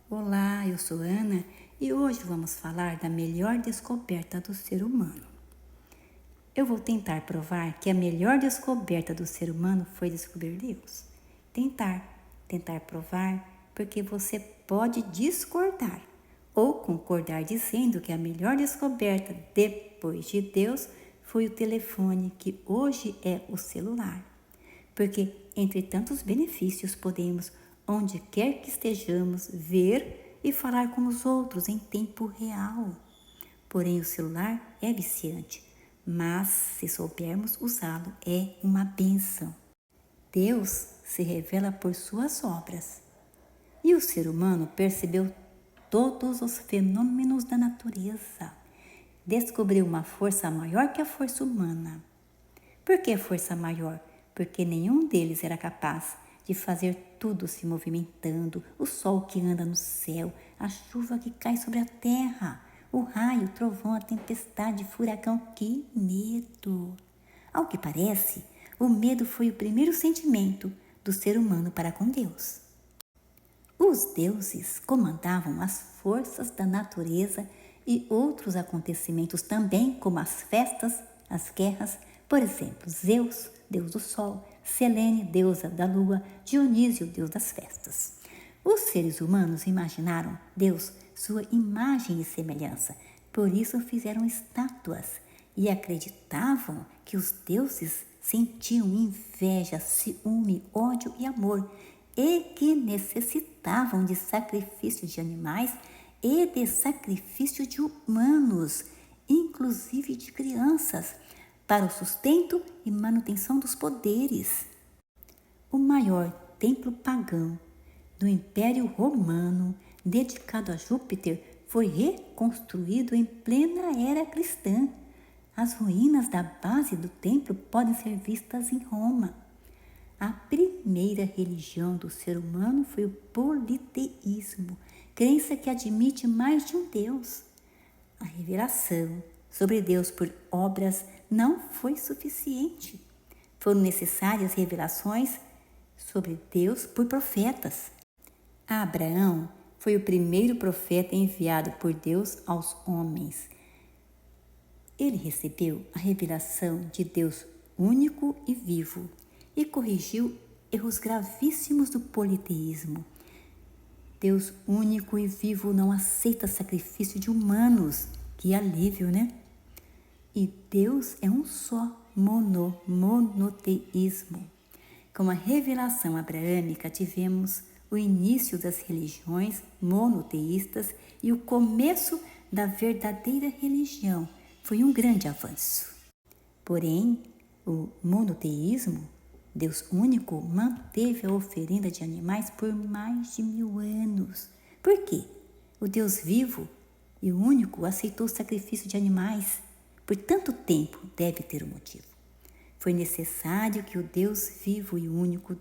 Olá, eu sou Ana e hoje vamos falar da melhor descoberta do ser humano. Eu vou tentar provar que a melhor descoberta do ser humano foi descobrir Deus. Tentar provar, porque você pode discordar ou concordar dizendo que a melhor descoberta depois de Deus foi o telefone, que hoje é o celular. Porque entre tantos benefícios podemos, onde quer que estejamos, ver e falar com os outros em tempo real. Porém, o celular é viciante, mas se soubermos usá-lo, é uma bênção. Deus se revela por suas obras. E o ser humano percebeu todos os fenômenos da natureza. Descobriu uma força maior que a força humana. Por que força maior? Porque nenhum deles era capaz de fazer tudo se movimentando, o sol que anda no céu, a chuva que cai sobre a terra, o raio, o trovão, a tempestade, o furacão. Que medo! Ao que parece, o medo foi o primeiro sentimento do ser humano para com Deus. Os deuses comandavam as forças da natureza e outros acontecimentos também, como as festas, as guerras. Por exemplo, Zeus, deus do sol, Selene, deusa da lua, Dionísio, deus das festas. Os seres humanos imaginaram Deus, sua imagem e semelhança, por isso fizeram estátuas e acreditavam que os deuses sentiam inveja, ciúme, ódio e amor, e que necessitavam de sacrifício de animais e de sacrifício de humanos, inclusive de crianças, para o sustento e manutenção dos poderes. O maior templo pagão do Império Romano, dedicado a Júpiter, foi reconstruído em plena era cristã. As ruínas da base do templo podem ser vistas em Roma. A primeira religião do ser humano foi o politeísmo, crença que admite mais de um Deus. A revelação sobre Deus por obras não foi suficiente. Foram necessárias revelações sobre Deus por profetas. Abraão foi o primeiro profeta enviado por Deus aos homens. Ele recebeu a revelação de Deus único e vivo e corrigiu erros gravíssimos do politeísmo. Deus único e vivo não aceita sacrifício de humanos. Que alívio, né? E Deus é um só, monoteísmo. Com a revelação abraâmica, tivemos o início das religiões monoteístas e o começo da verdadeira religião. Foi um grande avanço. Porém, o monoteísmo, Deus único, manteve a oferenda de animais por mais de 1000 anos. Por quê? O Deus vivo e o único aceitou o sacrifício de animais. Por tanto tempo, deve ter um motivo. Foi necessário que o Deus vivo e único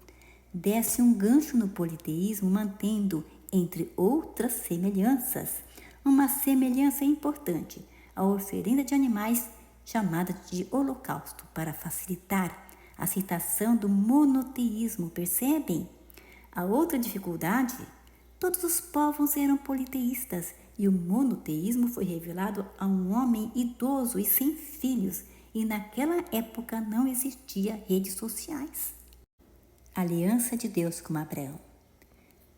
desse um gancho no politeísmo, mantendo, entre outras semelhanças, uma semelhança importante, a oferenda de animais chamada de holocausto, para facilitar a aceitação do monoteísmo. Percebem? A outra dificuldade, todos os povos eram politeístas e o monoteísmo foi revelado a um homem idoso e sem filhos, e naquela época não existia redes sociais. Aliança de Deus com Abraão.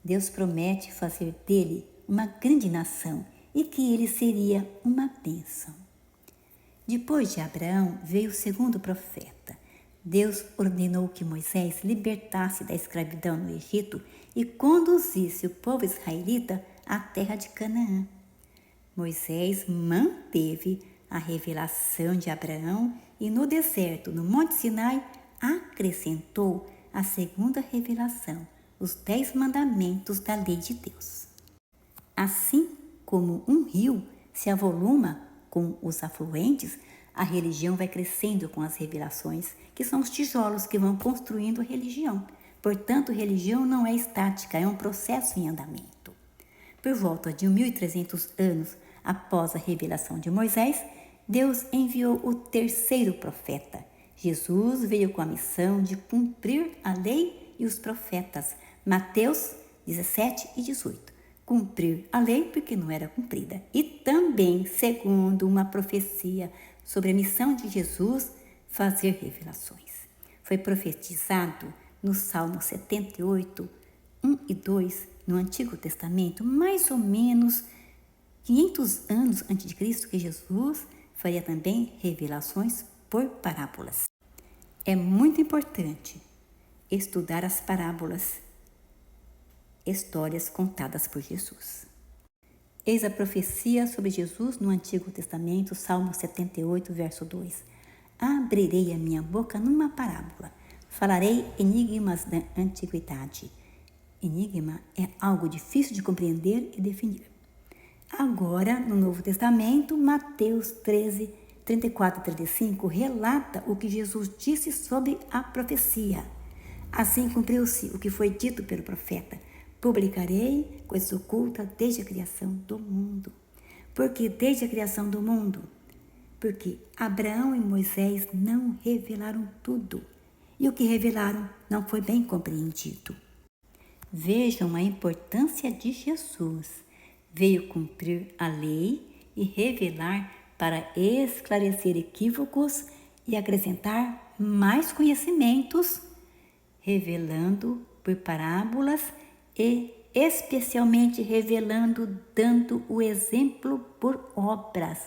Deus promete fazer dele uma grande nação e que ele seria uma bênção. Depois de Abraão veio o segundo profeta. Deus ordenou que Moisés libertasse da escravidão no Egito e conduzisse o povo israelita à terra de Canaã. Moisés manteve a revelação de Abraão e no deserto, no Monte Sinai, acrescentou a segunda revelação, os 10 mandamentos da lei de Deus. Assim como um rio se avoluma com os afluentes, a religião vai crescendo com as revelações, que são os tijolos que vão construindo a religião. Portanto, religião não é estática, é um processo em andamento. Por volta de 1300 anos após a revelação de Moisés, Deus enviou o terceiro profeta. Jesus veio com a missão de cumprir a lei e os profetas. Mateus 17 e 18. cumprir a lei porque não era cumprida. E também, segundo uma profecia sobre a missão de Jesus, fazer revelações. Foi profetizado no Salmo 78, 1 e 2, no Antigo Testamento, mais ou menos 500 anos antes de Cristo, que Jesus faria também revelações por parábolas. É muito importante estudar as parábolas, histórias contadas por Jesus. Eis a profecia sobre Jesus no Antigo Testamento, Salmo 78, verso 2. Abrirei a minha boca numa parábola, falarei enigmas da antiguidade. Enigma é algo difícil de compreender e definir. Agora, no Novo Testamento, Mateus 13, 34 e 35 relata o que Jesus disse sobre a profecia. Assim cumpriu-se o que foi dito pelo profeta: publicarei coisas ocultas desde a criação do mundo. Porque desde a criação do mundo? Porque Abraão e Moisés não revelaram tudo, e o que revelaram não foi bem compreendido. Vejam a importância de Jesus. Veio cumprir a lei e revelar para esclarecer equívocos e acrescentar mais conhecimentos, revelando por parábolas e especialmente revelando, dando o exemplo por obras.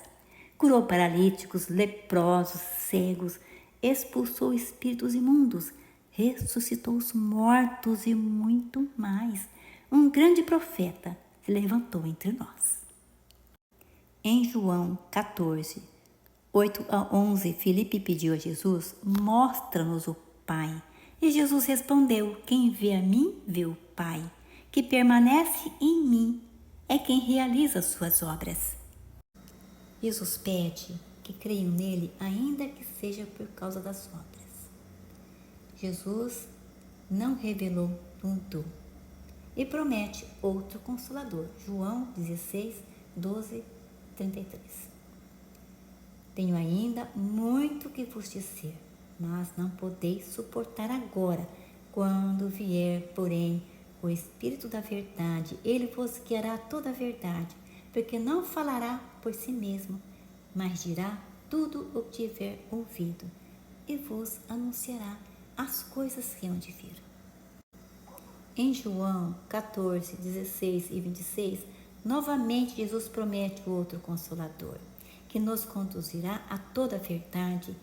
Curou paralíticos, leprosos, cegos, expulsou espíritos imundos, ressuscitou os mortos e muito mais. Um grande profeta se levantou entre nós. Em João 14, 8 a 11, Filipe pediu a Jesus: mostra-nos o Pai. E Jesus respondeu: quem vê a mim, vê o Pai. Que permanece em mim é quem realiza as suas obras. Jesus pede que creiam nele, ainda que seja por causa das obras. Jesus não revelou tudo e promete outro Consolador. João 16, 12, 33. Tenho ainda muito que vos dizer, mas não podeis suportar agora. Quando vier, porém, o Espírito da verdade, ele vos guiará toda a verdade, porque não falará por si mesmo, mas dirá tudo o que tiver ouvido, e vos anunciará as coisas que hão de vir. Em João 14, 16 e 26, novamente Jesus promete o outro Consolador, que nos conduzirá a toda a verdade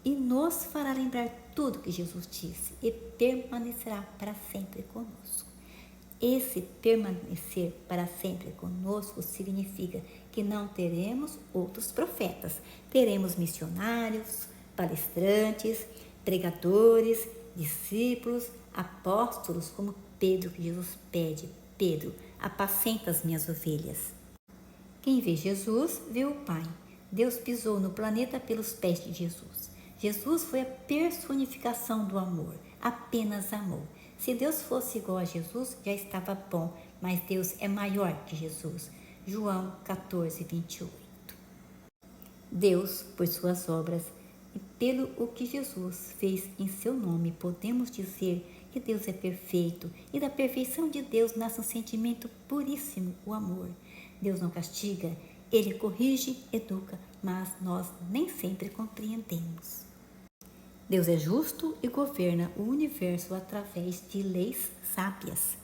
e nos fará lembrar tudo que Jesus disse e permanecerá para sempre conosco. Esse permanecer para sempre conosco significa que não teremos outros profetas, teremos missionários, palestrantes, pregadores, discípulos, apóstolos, como Pedro, que Jesus pede: Pedro, apacenta as minhas ovelhas. Quem vê Jesus, vê o Pai. Deus pisou no planeta pelos pés de Jesus. Jesus foi a personificação do amor, apenas amor. Se Deus fosse igual a Jesus, já estava bom, mas Deus é maior que Jesus. João 14, 28. Deus, por suas obras e pelo o que Jesus fez em seu nome, podemos dizer que Deus é perfeito, e da perfeição de Deus nasce um sentimento puríssimo, o amor. Deus não castiga, ele corrige, educa, mas nós nem sempre compreendemos. Deus é justo e governa o universo através de leis sábias.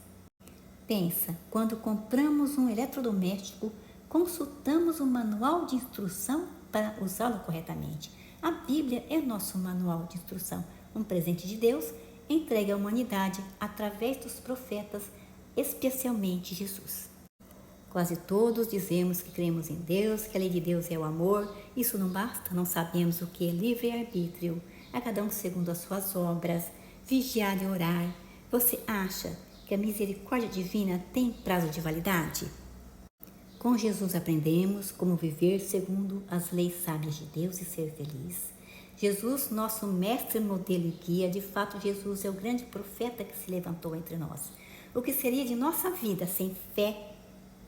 Pensa, quando compramos um eletrodoméstico, consultamos um manual de instrução para usá-lo corretamente. A Bíblia é nosso manual de instrução, um presente de Deus entregue à humanidade através dos profetas, especialmente Jesus. Quase todos dizemos que cremos em Deus, que a lei de Deus é o amor. Isso não basta, não sabemos o que é livre-arbítrio. A cada um segundo as suas obras, vigiar e orar. Você acha que a misericórdia divina tem prazo de validade? Com Jesus aprendemos como viver segundo as leis sábias de Deus e ser feliz. Jesus, nosso mestre, modelo e guia, de fato Jesus é o grande profeta que se levantou entre nós. O que seria de nossa vida sem fé,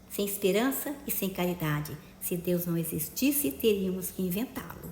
sem esperança e sem caridade? Se Deus não existisse, teríamos que inventá-lo.